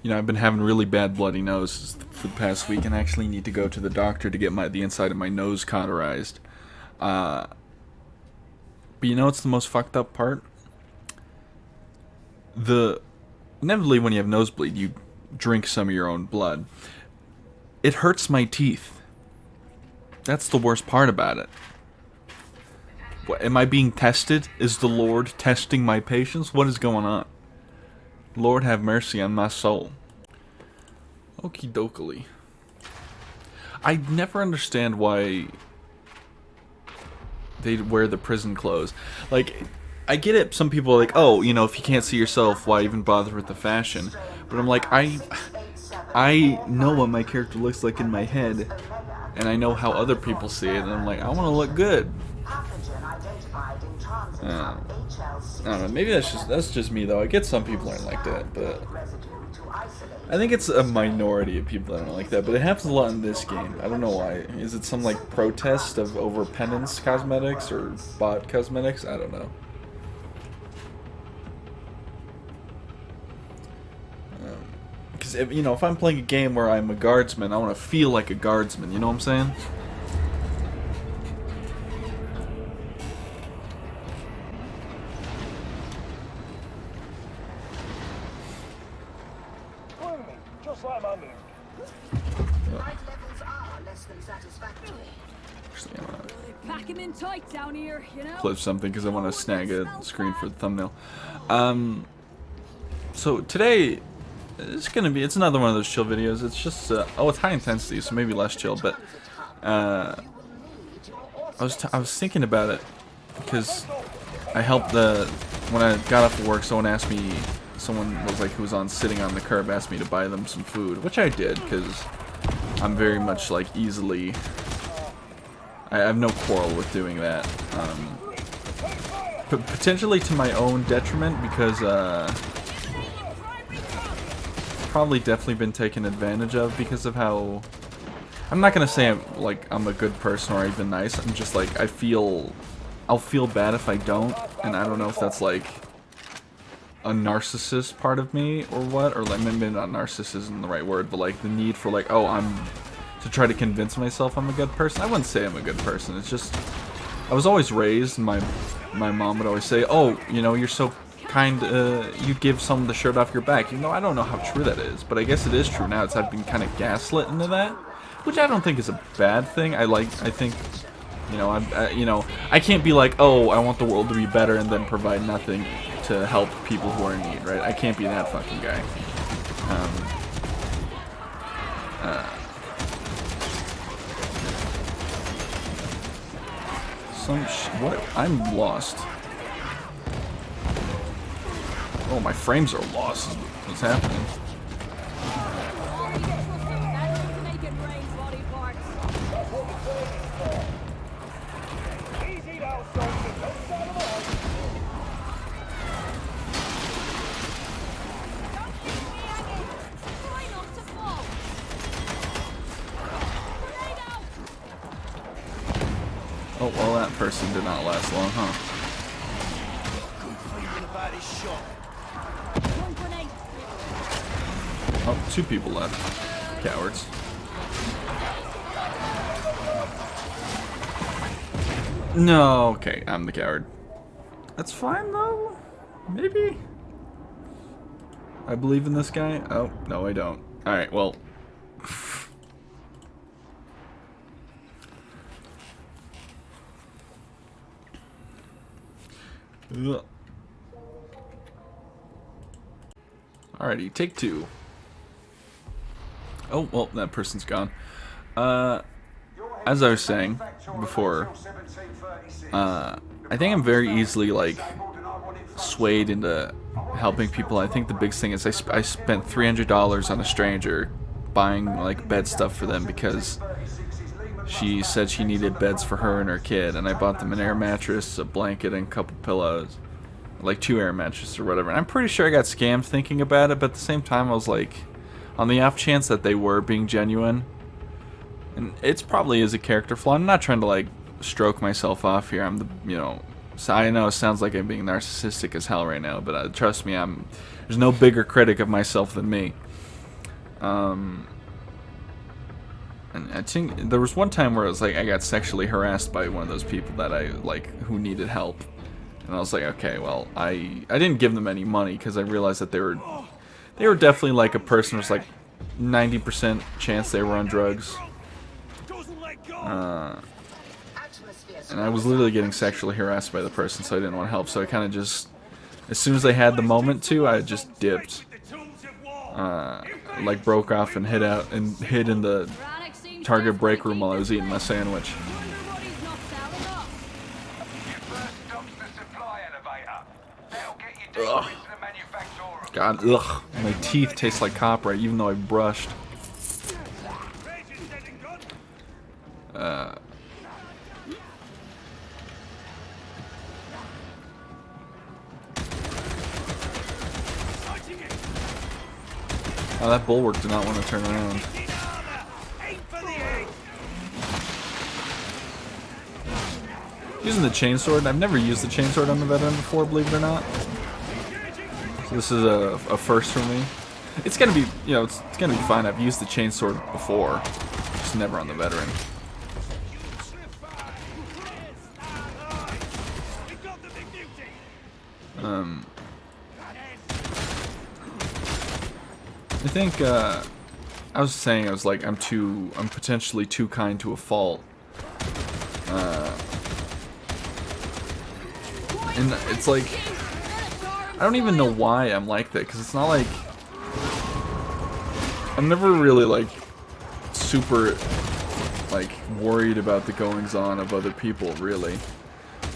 You know, I've been having really bad bloody noses for the past week, and I actually need to go to the doctor to get the inside of my nose cauterized. Uh, but you know what's the most fucked up part? The Inevitably, when you have nosebleed, you drink some of your own blood. It hurts my teeth. That's the worst part about it. What, am I being tested? Is the Lord testing my patience? What is going on? Lord have mercy on my soul. Okie dokie. I never understand why they wear the prison clothes. Like, I get it, some people are like, oh, you know, if you can't see yourself, why even bother with the fashion? But I'm like, I know what my character looks like in my head, and I know how other people see it, and I'm like, I want to look good. I don't know, maybe that's just me though. I get some people aren't like that, but I think it's a minority of people that aren't like that, but it happens a lot in this game. I don't know why. Is it some like protest of over penance cosmetics or bot cosmetics? I don't know. Because if I'm playing a game where I'm a guardsman, I want to feel like a guardsman. You know what I'm saying? Clip something because I want to snag a screen for the thumbnail. So today it's another one of those chill videos. It's just it's high intensity, so maybe less chill. But I was thinking about it because I helped when I got off of work. Someone was like who was sitting on the curb asked me to buy them some food, which I did because I'm very much like easily. I have no quarrel with doing that. But potentially to my own detriment because probably definitely been taken advantage of because of how I'm not gonna say I'm a good person or even nice. I'm just like I'll feel bad if I don't, and I don't know if that's like a narcissist part of me or what, or like maybe not narcissist isn't the right word, but like the need for like to try to convince myself I'm a good person. I wouldn't say I'm a good person. It's just I was always raised, and my mom would always say, "Oh, you know, you're so kind. You give someone the shirt off your back." Even though I don't know how true that is, but I guess it is true now. I've been kind of gaslit into that, which I don't think is a bad thing. I think, I can't be like, "Oh, I want the world to be better," and then provide nothing to help people who are in need, right? I can't be that fucking guy. What? I'm lost. Oh, my frames are lost. What's happening? Oh, well, that person did not last long, huh? Oh, 2 people left. Cowards. No, okay, I'm the coward. That's fine, though? Maybe? I believe in this guy? Oh, no, I don't. Alright, well... Alrighty, take 2. Oh, well, that person's gone. As I was saying before, I think I'm very easily, like, swayed into helping people. I think the biggest thing is I spent $300 on a stranger buying, like, bed stuff for them because she said she needed beds for her and her kid, and I bought them an air mattress, a blanket, and a couple pillows. Like 2 air mattresses or whatever. And I'm pretty sure I got scammed thinking about it, but at the same time I was like, on the off chance that they were being genuine, and it's probably is a character flaw. I'm not trying to like stroke myself off here. So I know it sounds like I'm being narcissistic as hell right now, but trust me, there's no bigger critic of myself than me. And I think there was one time where it was like I got sexually harassed by one of those people that I like who needed help, and I was like, okay, well, I didn't give them any money because I realized that they were definitely like a person who was like 90% chance they were on drugs, and I was literally getting sexually harassed by the person, so I didn't want to help. So I kind of just, as soon as I had the moment to, I just dipped, like broke off and hid in the Target break room while I was eating my sandwich. Ugh. God, ugh. My teeth taste like copper, even though I brushed. Oh, that bulwark did not want to turn around. Using the chainsword. I've never used the chainsword on the veteran before, believe it or not. So this is a first for me. It's gonna be, you know, it's gonna be fine. I've used the chainsword before, just never on the veteran. I think I was saying I was like I'm potentially too kind to a fault. And it's like, I don't even know why I'm like that, because it's not like, I'm never really like super like worried about the goings-on of other people, really.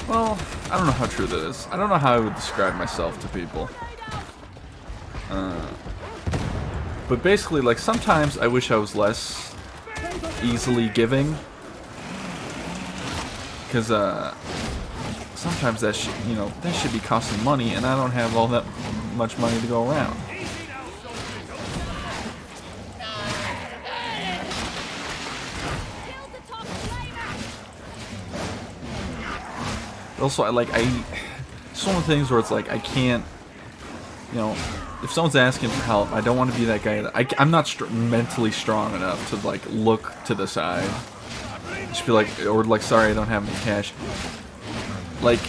Well, I don't know how true that is. I don't know how I would describe myself to people. But basically, like, sometimes I wish I was less easily giving, because sometimes that should, you know, that should be costing money, and I don't have all that much money to go around. Also, it's one of the things where it's like I can't, you know, if someone's asking for help, I don't want to be that guy that I'm not mentally strong enough to like look to the side, just be like, or like, sorry, I don't have any cash. Like,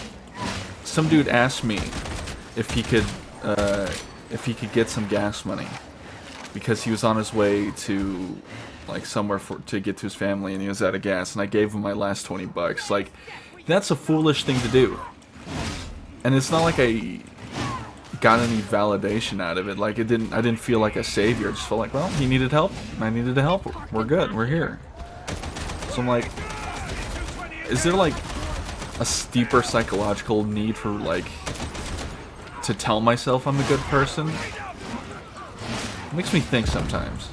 some dude asked me if he could get some gas money because he was on his way to like somewhere to get to his family, and he was out of gas, and I gave him my last 20 bucks. Like, that's a foolish thing to do, and it's not like I got any validation out of it. Like, I didn't feel like a savior. I just felt like, well, he needed help, I needed to help. We're good, we're here. So I'm like, is there like a steeper psychological need for like to tell myself I'm a good person? It makes me think sometimes.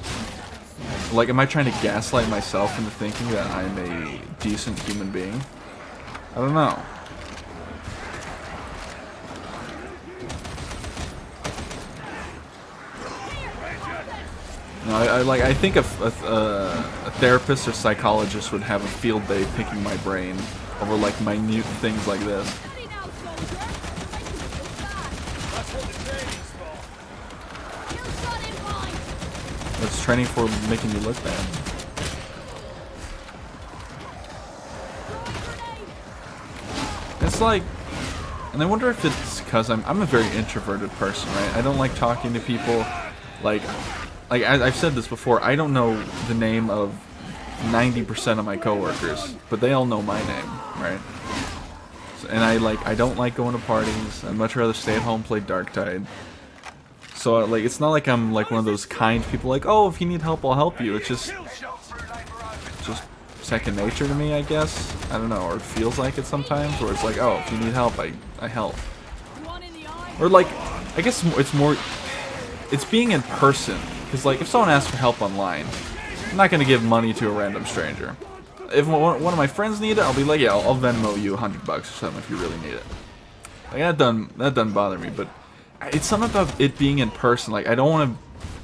Like, am I trying to gaslight myself into thinking that I'm a decent human being? I don't know. No, I think a therapist or psychologist would have a field day picking my brain over like minute things like this. What's training for making you look bad? It's like, and I wonder if it's because I'm a very introverted person, right? I don't like talking to people. Like I've said this before, I don't know the name of 90% of my coworkers, but they all know my name, right? So, and I don't like going to parties. I'd much rather stay at home, play Darktide. So like, it's not like I'm like one of those kind people like, oh, if you need help, I'll help you. It's just second nature to me, I guess. I don't know, or it feels like it sometimes, where it's like, oh, if you need help, I help. Or like, I guess it's being in person. Because like, if someone asks for help online, I'm not gonna give money to a random stranger. If one of my friends need it, I'll be like, yeah, I'll Venmo you $100 or something if you really need it. Like, that doesn't bother me, but it's something about it being in person. Like, I don't want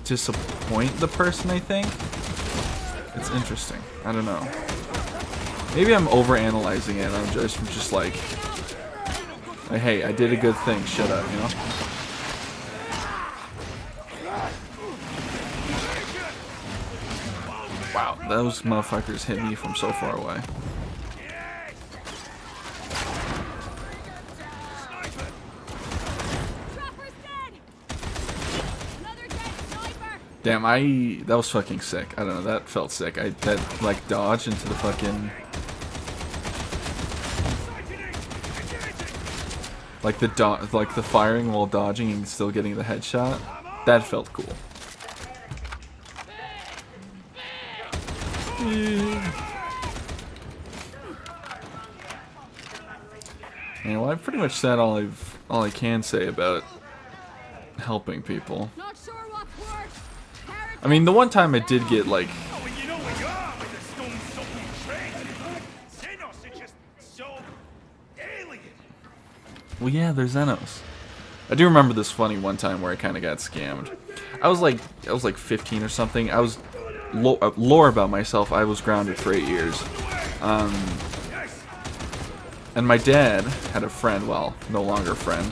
to disappoint the person, I think. It's interesting. I don't know. Maybe I'm overanalyzing it, and I'm just like, hey, I did a good thing, shut up, you know? Wow, those motherfuckers hit me from so far away. Damn, that was fucking sick. I don't know, that felt sick. That like dodge into the fucking, like the firing while dodging and still getting the headshot. That felt cool. Yeah, well, I've pretty much said all I can say about helping people. I mean, the one time I did get like, well, yeah, they're Xenos. I do remember this funny one time where I kind of got scammed. I was like 15 or something. I was lore about myself. I was grounded for 8 years. And my dad had a friend, well, no longer a friend,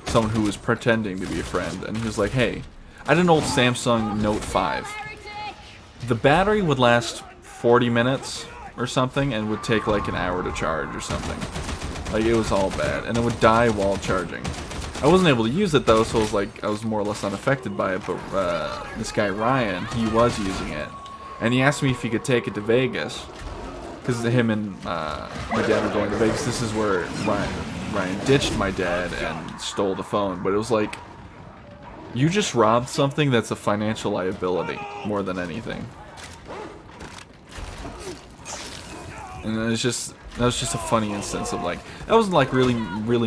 someone who was pretending to be a friend, and he was like, hey, I had an old Samsung Note 5. The battery would last 40 minutes or something, and would take like an hour to charge or something. Like, it was all bad, and it would die while charging. I wasn't able to use it though, so I was more or less unaffected by it, but this guy Ryan, he was using it. And he asked me if he could take it to Vegas. Because him and my dad were going to Vegas. This is where Ryan ditched my dad and stole the phone. But it was like, you just robbed something that's a financial liability more than anything. And it was just, that was just a funny instance of like, that wasn't like really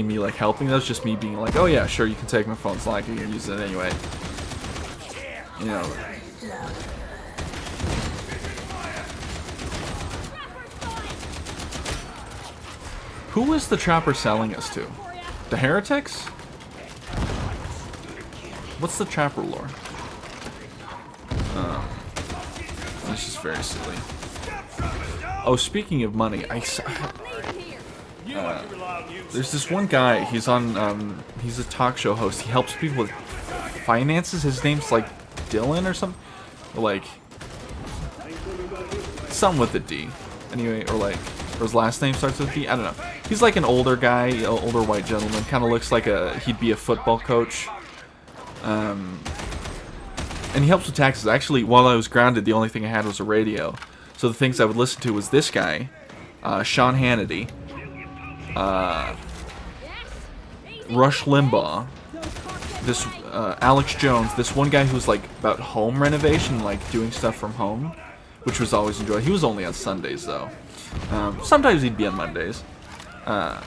me like helping. That was just me being like, oh yeah, sure, you can take my phone. It's not like you can use it anyway. You know. Who is the chopper selling us to? The heretics? What's the chopper lore? That's just very silly. Oh, speaking of money, there's this one guy. He's on. He's a talk show host. He helps people with finances. His name's like Dylan or something. Like something with a D. Anyway, or his last name starts with D. I don't know. He's like an older guy, older white gentleman. Kind of looks like he'd be a football coach. And he helps with taxes. Actually, while I was grounded, the only thing I had was a radio. So the things I would listen to was this guy, Sean Hannity, Rush Limbaugh, this Alex Jones, this one guy who's like about home renovation, like doing stuff from home, which was always enjoyed. He was only on Sundays though. Sometimes he'd be on Mondays. And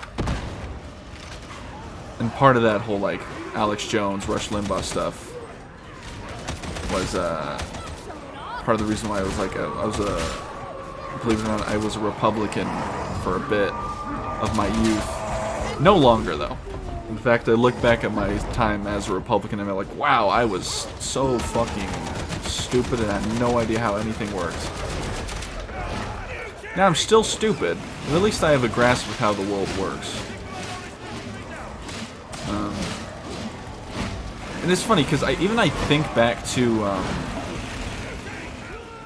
part of that whole like Alex Jones, Rush Limbaugh stuff was part of the reason why I was like believe it or not, I was a Republican for a bit of my youth. No longer though. In fact, I look back at my time as a Republican and I'm like, wow, I was so fucking stupid and I had no idea how anything works. Now I'm still stupid, but at least I have a grasp of how the world works. And it's funny because I think back to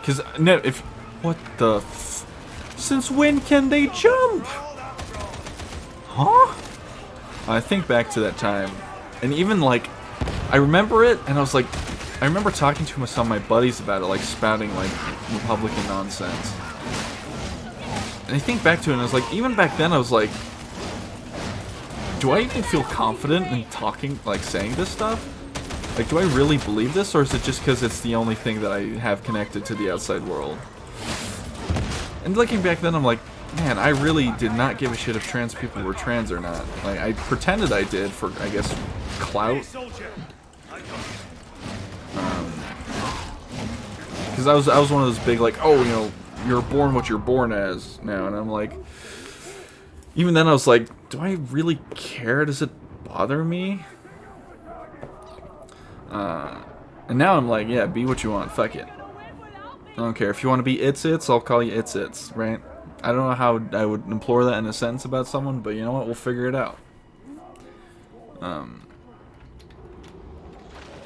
because what the since when can they jump? Huh? I think back to that time, and even like I remember it, and I remember talking to some of my buddies about it, like spouting like Republican nonsense. And I think back to it, and I was like, even back then, I was like, do I even feel confident in talking, like saying this stuff? Like, do I really believe this, or is it just because it's the only thing that I have connected to the outside world? And looking back then, I'm like, man, I really did not give a shit if trans people were trans or not. Like, I pretended I did for, I guess, clout. Because I was one of those big, like, oh, you know, you're born what you're born as now. And I'm like, even then I was like, do I really care? Does it bother me? And now I'm like, yeah, be what you want. Fuck it. I don't care. If you want to be it's, I'll call you it's, right? I don't know how I would implore that in a sentence about someone, but you know what? We'll figure it out. I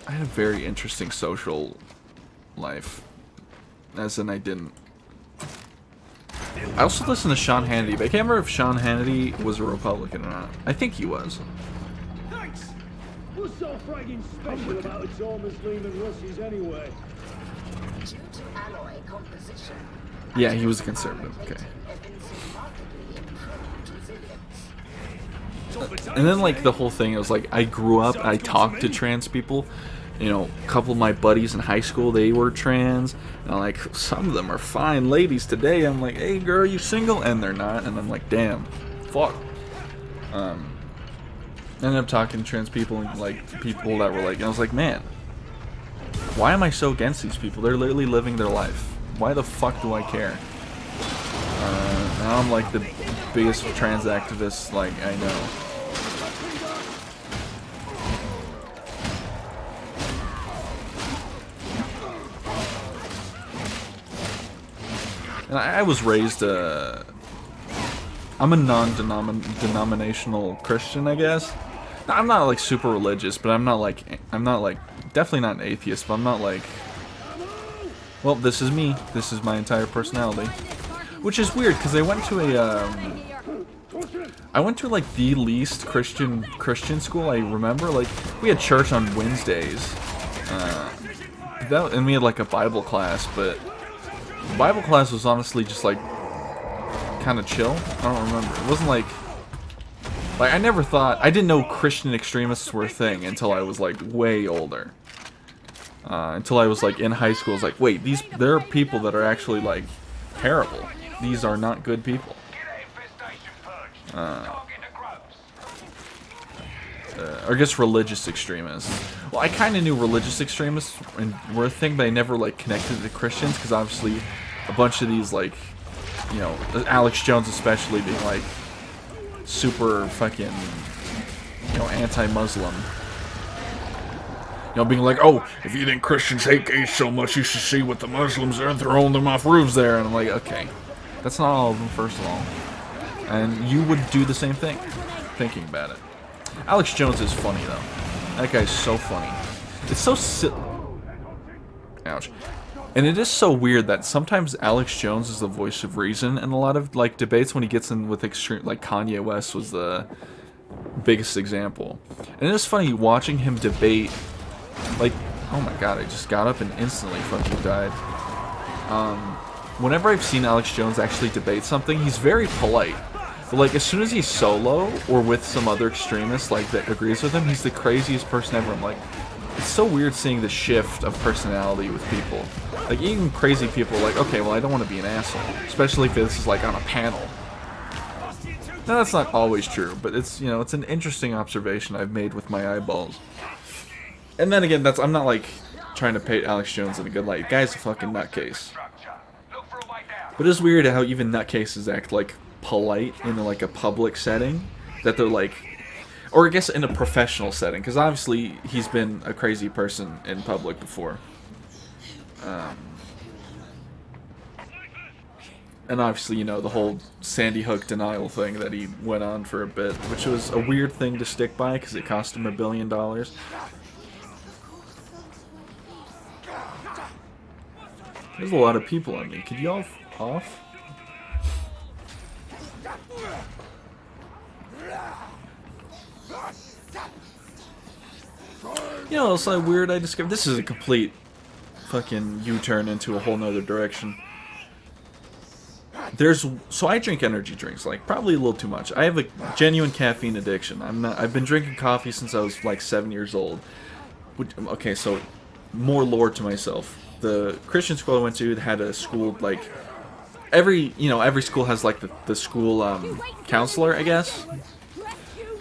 had a very interesting social life. As in, I didn't. I also listened to Sean Hannity, but I can't remember if Sean Hannity was a Republican or not. I think he was. Thanks. What's so friggin' special about its all Muslim and Russies anyway? Due to alloy composition. Yeah, he was a conservative. Okay. And then, like, the whole thing, it was like, I grew up, I talked to trans people. You know, a couple of my buddies in high school, they were trans. And I'm like, some of them are fine ladies today. I'm like, hey, girl, you single? And they're not. And I'm like, damn, fuck. Ended up talking to trans people, and, like, people that were like, and I was like, man, why am I so against these people? They're literally living their life. Why the fuck do I care? Now I'm like the biggest trans activist, like, I know. And I was raised, I'm a non-denominational Christian, I guess. I'm not, like, super religious, but I'm not, like, definitely not an atheist, but I'm not, like, well, this is me. This is my entire personality. Which is weird, because I went to like, the least Christian school I remember. Like, we had church on Wednesdays. And we had, like, a Bible class, but Bible class was honestly just, like, kind of chill. I don't remember. It wasn't, like, I never thought, I didn't know Christian extremists were a thing until I was, like, way older. Until I was, like, in high school. I was like, wait, there are people that are actually, like, terrible. These are not good people. Or I guess religious extremists. Well, I kind of knew religious extremists were a thing, but I never, like, connected to Christians, because obviously a bunch of these, like, you know, Alex Jones especially being, like, super fucking, you know, anti-Muslim. You know, being like, oh, if you think Christians hate gays so much, you should see what the Muslims are and throwing them off roofs there. And I'm like, okay, that's not all of them, first of all. And you would do the same thing, thinking about it. Alex Jones is funny, though. That guy's so funny. It's so ouch. And it is so weird that sometimes Alex Jones is the voice of reason in a lot of, like, debates when he gets in with extreme, like, Kanye West was the biggest example. And it is funny watching him debate, like, oh my god, I just got up and instantly fucking died. Whenever I've seen Alex Jones actually debate something, he's very polite. But, like, as soon as he's solo, or with some other extremist, like, that agrees with him, he's the craziest person ever. I'm like, it's so weird seeing the shift of personality with people. Like, even crazy people are like, okay, well, I don't want to be an asshole. Especially if this is, like, on a panel. Now, that's not always true, but it's, you know, it's an interesting observation I've made with my eyeballs. And then again, I'm not, like, trying to paint Alex Jones in a good light. Guy's a fucking nutcase. But it's weird how even nutcases act, like, polite in, like, a public setting. That they're, like, or I guess in a professional setting, because obviously he's been a crazy person in public before. And obviously, you know, the whole Sandy Hook denial thing that he went on for a bit, which was a weird thing to stick by because it cost him $1 billion. There's a lot of people on me. Could you all off? You know, it's like weird I discovered. This is a complete fucking U-turn into a whole nother direction. So I drink energy drinks, like, probably a little too much. I have a genuine caffeine addiction. I've been drinking coffee since I was, like, 7 years old. Okay, so, more lore to myself. The Christian school I went to had a school, like, every school has, like, the school, counselor, I guess.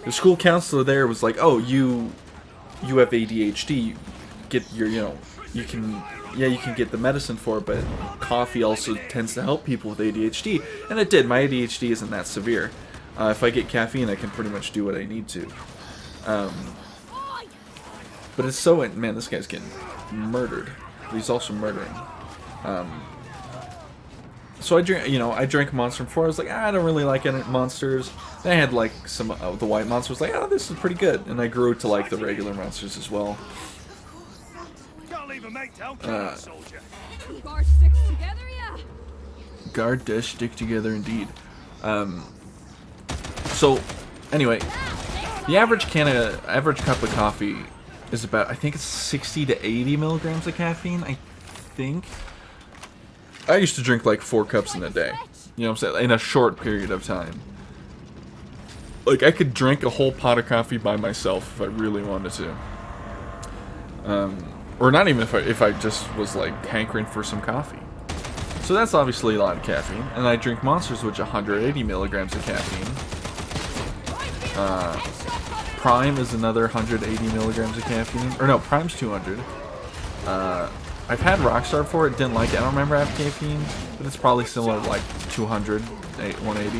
The school counselor there was like, oh, you have ADHD, get your, you can get the medicine for it, but coffee also tends to help people with ADHD, and it did. My ADHD isn't that severe. If I get caffeine, I can pretty much do what I need to. But it's so, man, this guy's getting murdered. But he's also murdering. So I drank Monster before. I was like, I don't really like any Monsters. Then I had, like, some the white Monster. Was like, oh, this is pretty good. And I grew to like the regular Monsters as well. leave a mate down, can you, soldier? Guard sticks together, yeah. Guard dash stick together indeed. So, anyway, the average cup of coffee is about, I think it's 60 to 80 milligrams of caffeine, I think. I used to drink like 4 cups in a day. You know what I'm saying? In a short period of time. Like, I could drink a whole pot of coffee by myself if I really wanted to. Or not even if I just was like hankering for some coffee. So that's obviously a lot of caffeine. And I drink Monsters, which 180 milligrams of caffeine. Prime is another 180 milligrams of caffeine. Or no, Prime's 200. I've had Rockstar before. It didn't like it. I don't remember having caffeine, but it's probably similar to like 200, 180.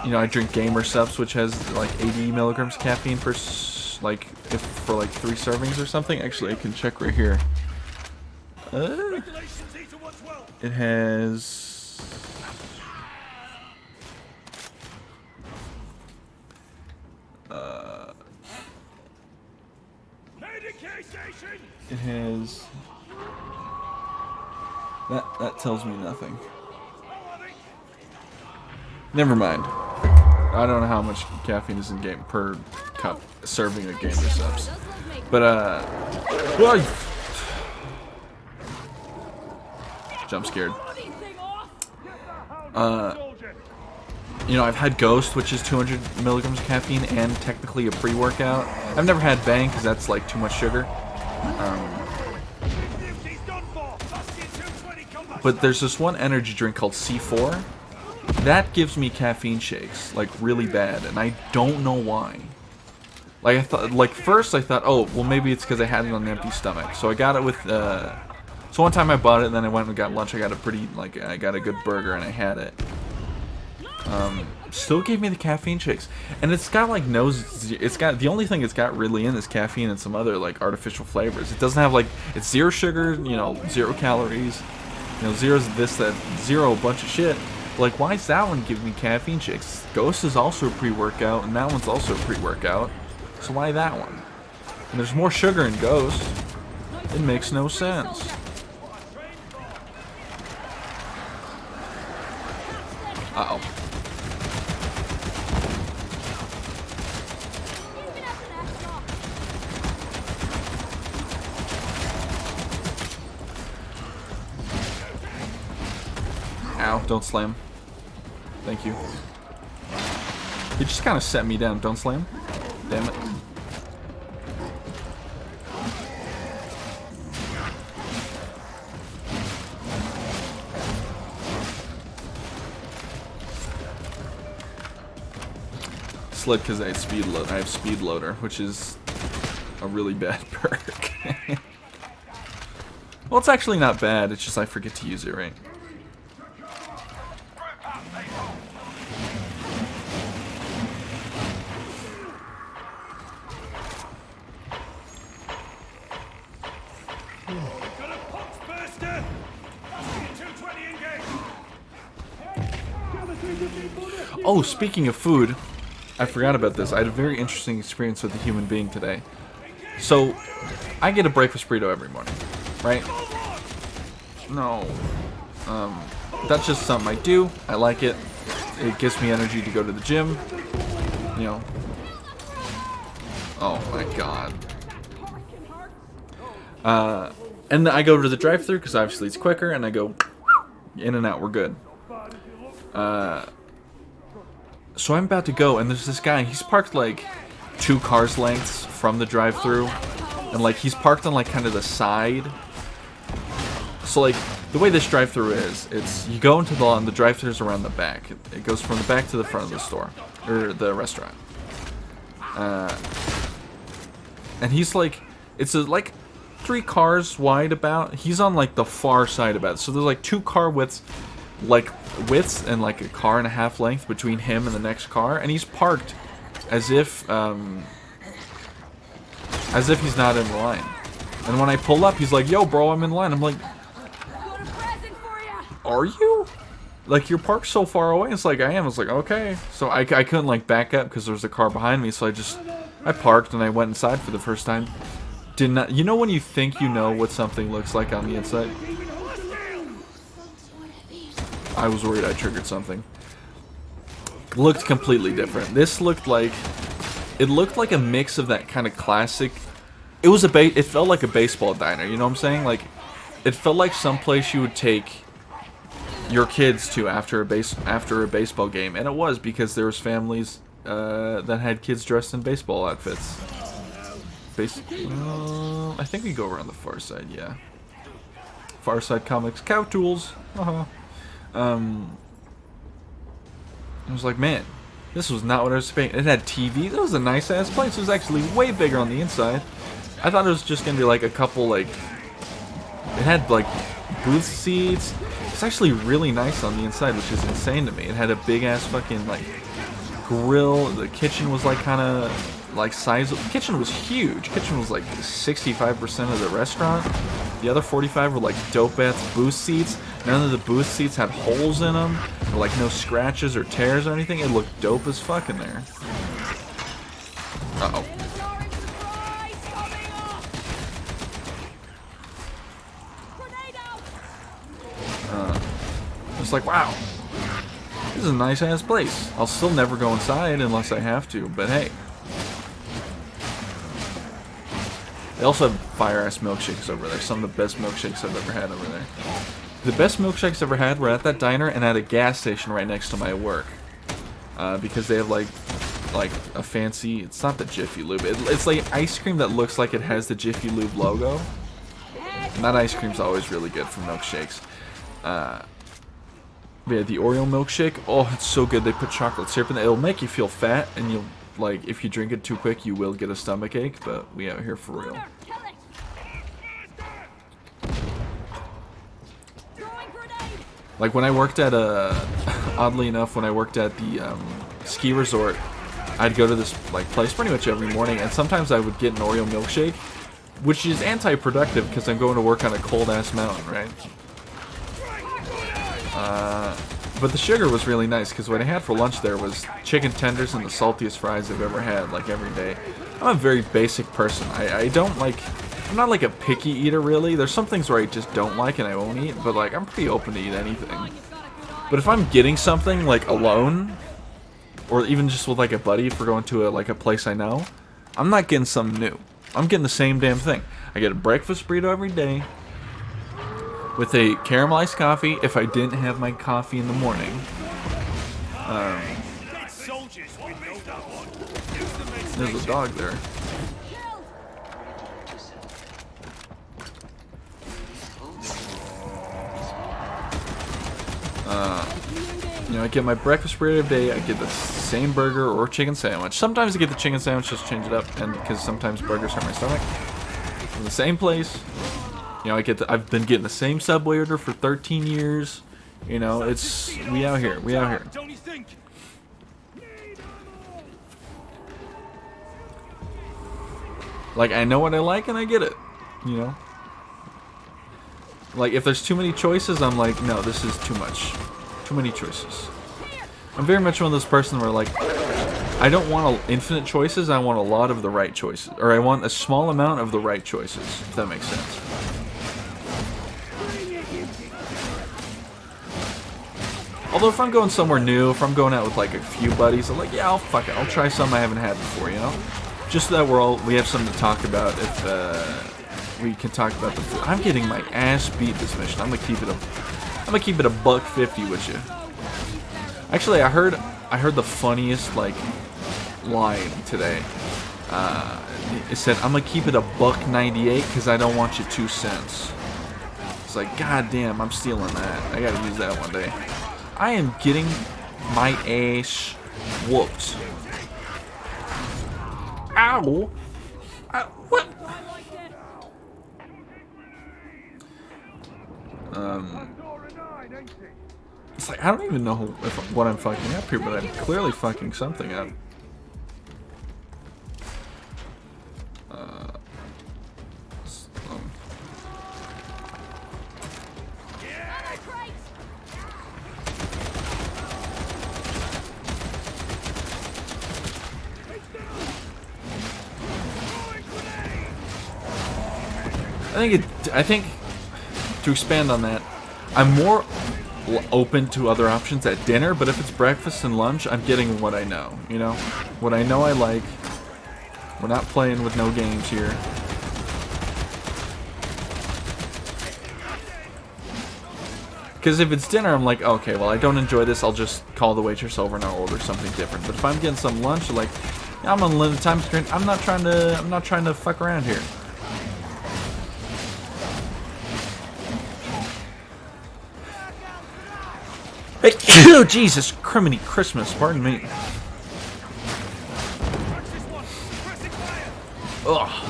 You know, I drink Gamer Subs, which has like 80 milligrams of caffeine for for like 3 servings or something. Actually, I can check right here. It has. It has. That tells me nothing. Never mind. I don't know how much caffeine is in game per cup serving of Gamer Subs. But well, jump scared. You know, I've had Ghost, which is 200 milligrams of caffeine and technically a pre-workout. I've never had Bang because that's like too much sugar. But there's this one energy drink called C4 that gives me caffeine shakes like really bad, and I don't know why. Like, I thought, like, first I thought, oh, well, maybe it's because I had it on an empty stomach. So I got it with, so one time I bought it, and then I went and got lunch. I got a I got a good burger, and I had it. Still gave me the caffeine shakes. And it's got, like, the only thing it's got really in is caffeine and some other, like, artificial flavors. It doesn't have, like, it's 0 sugar, you know, 0 calories. You know, 0's this, that, 0 a bunch of shit. Like, why is that one giving me caffeine shakes? Ghost is also a pre-workout, and that one's also a pre-workout. So why that one? And there's more sugar in Ghost. It makes no sense. Uh-oh. Ow, don't slam. Thank you. He just kind of set me down. Don't slam. Damn it. Slid because I have speed loader, which is a really bad perk. Well, it's actually not bad. It's just I forget to use it right. Oh, speaking of food, I forgot about this. I had a very interesting experience with a human being today. So, I get a breakfast burrito every morning, right? No. That's just something I do. I like it. It gives me energy to go to the gym. You know. Oh my god. And then I go to the drive-thru because obviously it's quicker, and I go in and out. We're good. So I'm about to go, and there's this guy. He's parked like 2 cars lengths from the drive-thru, and like he's parked on like kind of the side. So like the way this drive-thru is, it's you go into the lawn. The drive-thru is around the back. It goes from the back to the front of the store or the restaurant. And he's like, it's like 3 cars wide about. He's on like the far side about it. So there's like 2 car widths. Like widths and like a car and a half length between him and the next car, and he's parked as if he's not in line. And when I pull up, he's like, "Yo, bro, I'm in line." I'm like, "Are you? Like, you're parked so far away?" It's like, "I am." It's like, "Okay." So I couldn't like back up because there was a car behind me, so I parked and I went inside for the first time. Did not. You know when you think you know what something looks like on the inside? I was worried I triggered something. Looked completely different. This looked like... It looked like a mix of that kind of classic... It was it felt like a baseball diner, you know what I'm saying? Like, it felt like someplace you would take your kids to after a baseball game. And it was, because there was families that had kids dressed in baseball outfits. I think we go around the far side, yeah. Far Side Comics. Cow Tools. I was like, man, this was not what I was expecting. It had TV. That was a nice ass place. It was actually way bigger on the inside. I thought it was just gonna be like a couple, like, it had like booth seats. It's actually really nice on the inside, which is insane to me. It had a big ass fucking like grill. The kitchen was like kind of like size. The kitchen was huge. The kitchen was like 65% of the restaurant. The other 45 were like dope ass booth seats. None of the booth seats had holes in them, or like no scratches or tears or anything. It looked dope as fuck in there. Uh-oh. It's like, wow, this is a nice ass place. I'll still never go inside unless I have to, but hey. They also have fire ass milkshakes over there. Some of the best milkshakes I've ever had over there. The best milkshakes I've ever had were at that diner and at a gas station right next to my work. Because they have like a fancy, it's not the Jiffy Lube, it's like ice cream that looks like it has the Jiffy Lube logo. And that ice cream's always really good for milkshakes. Yeah, the Oreo milkshake, oh, it's so good. They put chocolate syrup in it. It'll make you feel fat, and you'll, like, if you drink it too quick, you will get a stomach ache, but we out here for real. Like, when I worked at oddly enough, when I worked at the ski resort, I'd go to this, like, place pretty much every morning, and sometimes I would get an Oreo milkshake, which is anti-productive because I'm going to work on a cold-ass mountain, right? But the sugar was really nice, because what I had for lunch there was chicken tenders and the saltiest fries I've ever had, like, every day. I'm a very basic person. I don't like... I'm not like a picky eater, really. There's some things where I just don't like and I won't eat, but, like, I'm pretty open to eat anything. But if I'm getting something, like, alone, or even just with, like, a buddy, if we're going to, a place I know, I'm not getting something new. I'm getting the same damn thing. I get a breakfast burrito every day, with a caramelized coffee if I didn't have my coffee in the morning. There's a dog there. You know, I get my breakfast burrito every day. I get the same burger or chicken sandwich. Sometimes I get the chicken sandwich, just change it up, and because sometimes burgers hurt my stomach. From the same place. You know, I've been getting the same Subway order for 13 years. You know, it's we out here. Like, I know what I like and I get it. You know. Like, if there's too many choices, I'm like, no, this is too much. Too many choices. I'm very much one of those persons where, like, I don't want infinite choices. I want a lot of the right choices, or I want a small amount of the right choices. If that makes sense. Although if I'm going somewhere new, if I'm going out with like a few buddies, I'm like, yeah, fuck it, I'll try something I haven't had before, you know? Just so that we have something to talk about if we can talk about the food. I'm getting my ass beat this mission. I'm gonna keep it a $1.50 with you. Actually, I heard the funniest like line today. It said, I'm gonna keep it a $1.98 because I don't want you 2 cents. It's like, god damn, I'm stealing that. I gotta use that one day. I am getting my ass whooped. Ow! What? It's like, I don't even know what I'm fucking up here, but I'm clearly fucking something up. I think to expand on that, I'm more open to other options at dinner, but if it's breakfast and lunch, I'm getting what I know, you know? What I know I like. We're not playing with no games here. Because if it's dinner, I'm like, okay, well, I don't enjoy this, I'll just call the waitress over and I'll order something different. But if I'm getting some lunch, like, yeah, I'm on a limited time constraint, I'm not trying to fuck around here. Oh, Jesus, criminy Christmas, pardon me. Ugh.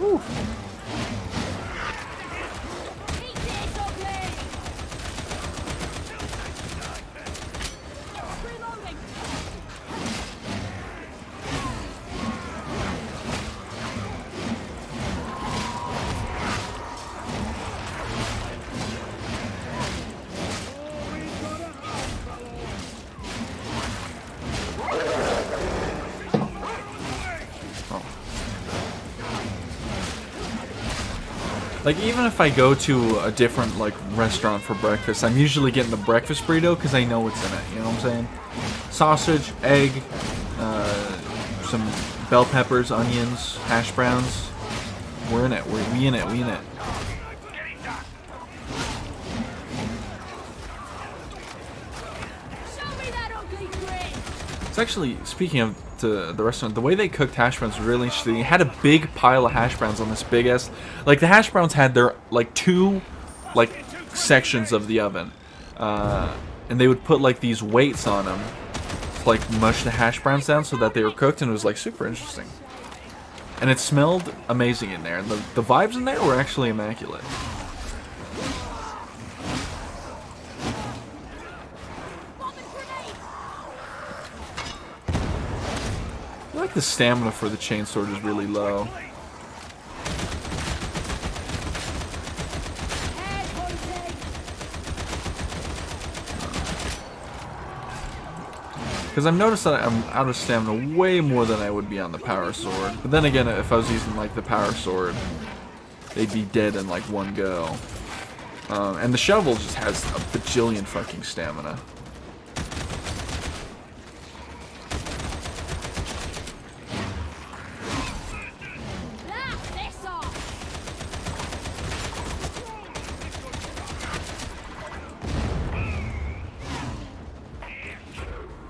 Ooh. Like, even if I go to a different, like, restaurant for breakfast, I'm usually getting the breakfast burrito because I know what's in it, you know what I'm saying? Sausage, egg, some bell peppers, onions, hash browns. We're in it, we in it, we in it. It's actually, speaking of the restaurant, the way they cooked hash browns was really interesting. You had a big pile of hash browns on this big ass, like the hash browns had their like two like sections of the oven, and they would put like these weights on them to like mush the hash browns down so that they were cooked, and it was like super interesting. And it smelled amazing in there, and the vibes in there were actually immaculate. I feel like the stamina for the chainsword is really low. Because I've noticed that I'm out of stamina way more than I would be on the power sword. But then again, if I was using like the power sword, they'd be dead in like one go. And the shovel just has a bajillion fucking stamina.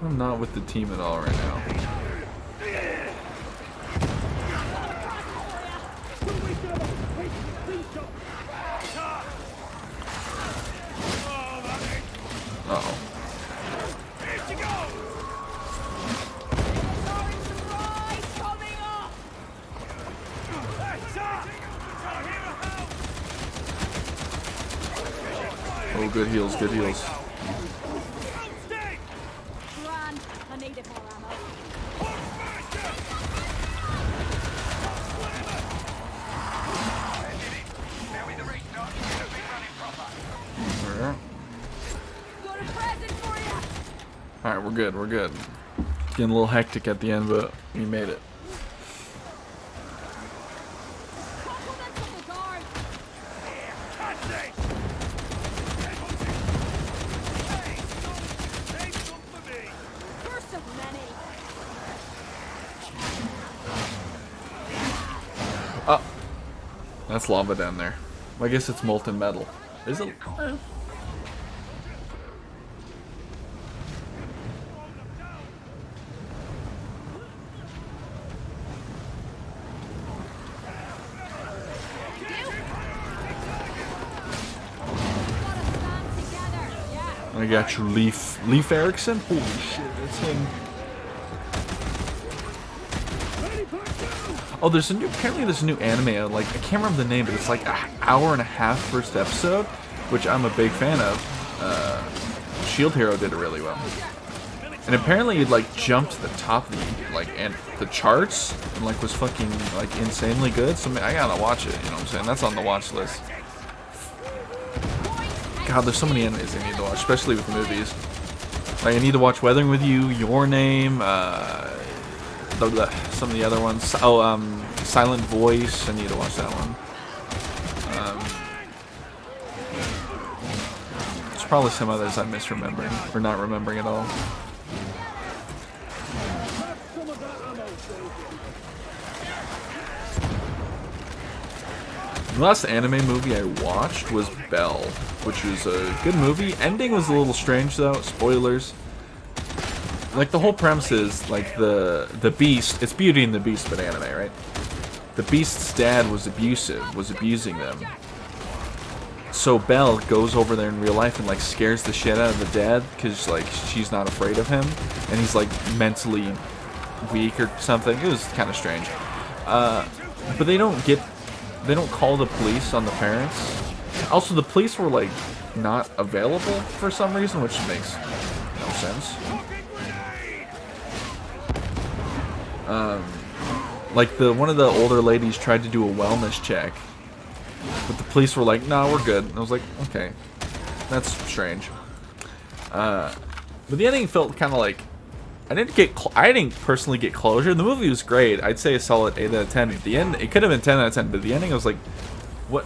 I'm not with the team at all right now. Uh-oh. Oh, good heals, good heals. Alright, we're good, we're good. Getting a little hectic at the end, but we made it. Oh, that's lava down there. Well, I guess it's molten metal. Is it? I got you, Leaf Erickson. Holy shit, that's him. Oh, apparently there's a new anime, like, I can't remember the name, but it's like an hour and a half first episode, which I'm a big fan of. Shield Hero did it really well. And apparently it, like, jumped to the top of the, like, and the charts, and, like, was fucking, like, insanely good, so I gotta watch it, you know what I'm saying? That's on the watch list. God, there's so many animes I need to watch, especially with movies. Like, I need to watch Weathering with You, Your Name, some of the other ones. Oh, Silent Voice. I need to watch that one. There's probably some others I'm misremembering or not remembering at all. The last anime movie I watched was Belle, which was a good movie. Ending was a little strange though. Spoilers. Like the whole premise is like the Beast. It's Beauty and the Beast, but anime, right? The Beast's dad was abusive, was abusing them. So Belle goes over there in real life and like scares the shit out of the dad because like she's not afraid of him, and he's like mentally weak or something. It was kind of strange. But they don't call the police on the parents. Also, the police were like not available for some reason, which makes no sense. Like one of the older ladies tried to do a wellness check, but the police were like, "No, we're good." And I was like, "Okay, that's strange." But the ending felt kind of like I didn't personally get closure. The movie was great. I'd say a solid 8 out of 10. At the end, it could have been 10 out of 10, but the ending I was like, "What?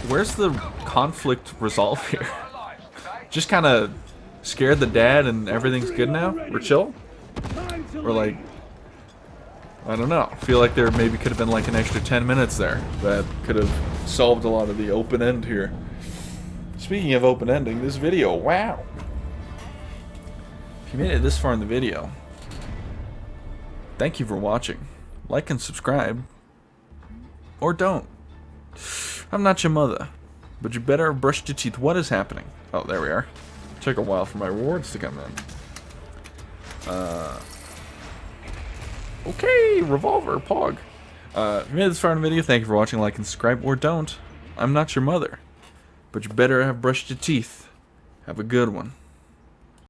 Where's the conflict resolve here?" Just kind of scared the dad, and everything's good now. We're chill. Or like, I don't know. I feel like there maybe could have been like an extra 10 minutes there that could have solved a lot of the open end here. Speaking of open ending, this video, wow. If you made it this far in the video, thank you for watching. Like and subscribe. Or don't. I'm not your mother, but you better have brushed your teeth. What is happening? Oh, there we are. Took a while for my rewards to come in. Okay, revolver, pog. If you made it this far in the video, thank you for watching. Like and subscribe, or don't. I'm not your mother, but you better have brushed your teeth. Have a good one.